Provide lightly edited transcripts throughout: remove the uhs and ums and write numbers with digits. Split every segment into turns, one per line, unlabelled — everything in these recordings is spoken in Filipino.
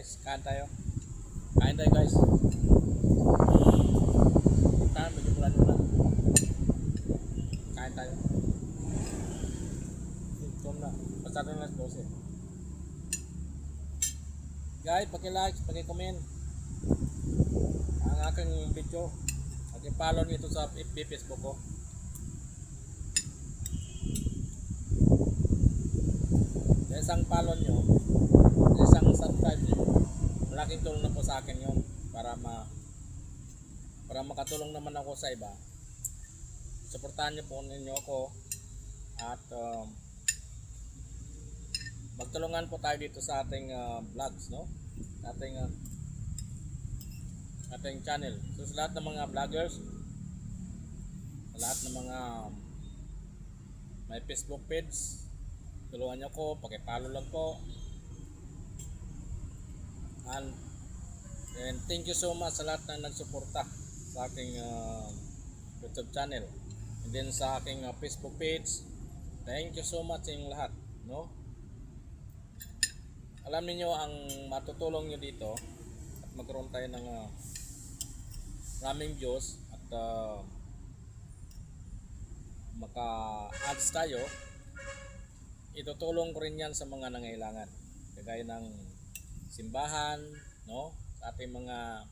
guys, kain tayo. Kain tayo guys. Kain, medyo mula-mula. Kain tayo. Ito na. Pasado na 12. Guys, paki-like, paki-comment ang aking video. Paki-follow nito sa FB, Facebook ko. Sa isang follow nyo, sa isang subscribe nyo, malaking tulong na po sa akin yun para makatulong naman ako sa iba. Suportahan nyo po ninyo ako at magtulungan po tayo dito sa ating vlogs, no? Ating channel. So sa lahat ng mga vloggers, sa lahat ng mga may Facebook page, tulungan nyo ko, pakipalo lang po. And thank you so much sa lahat na nagsuporta sa aking YouTube channel. And then sa aking Facebook page, thank you so much sa inyong lahat, no? Alam niyo ang matutulong nyo dito at magkaroon tayo ng maraming views at maka-ads tayo. Itutulong ko rin yan sa mga nangailangan, kagaya ng simbahan, no? Sa ating mga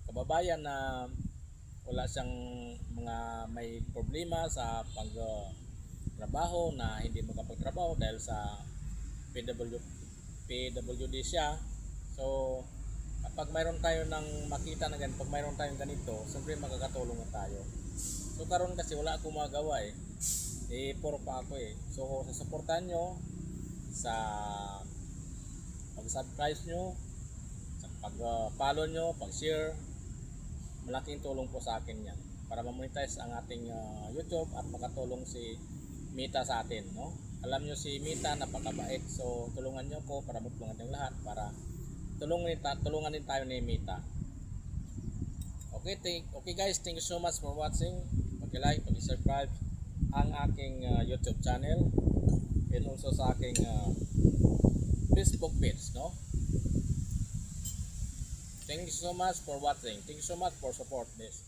kababayan na wala siyang mga may problema sa pagtrabaho, na hindi makapagtrabaho dahil sa PWD siya. So kapag mayroon tayo ng makita na ganito, pag mayroon tayong ganito, siyempre makakatulong na tayo. So karon kasi wala akong magawa puro pa ako So susuportahan nyo sa pag-subscribe nyo, sa pag-follow nyo, pag-share. Malaking tulong po sa akin yan para ma-monetize ang ating YouTube at makatulong si Mita sa atin, no? Alam nyo si Mita, napakabait. So tulungan nyo ko para matulungan yung lahat, para tulungan din tayo ni Mita. Okay guys, thank you so much for watching. Pag-like, pag-subscribe ang aking YouTube channel and also sa aking Facebook page, no? Thank you so much for watching. Thank you so much for support this.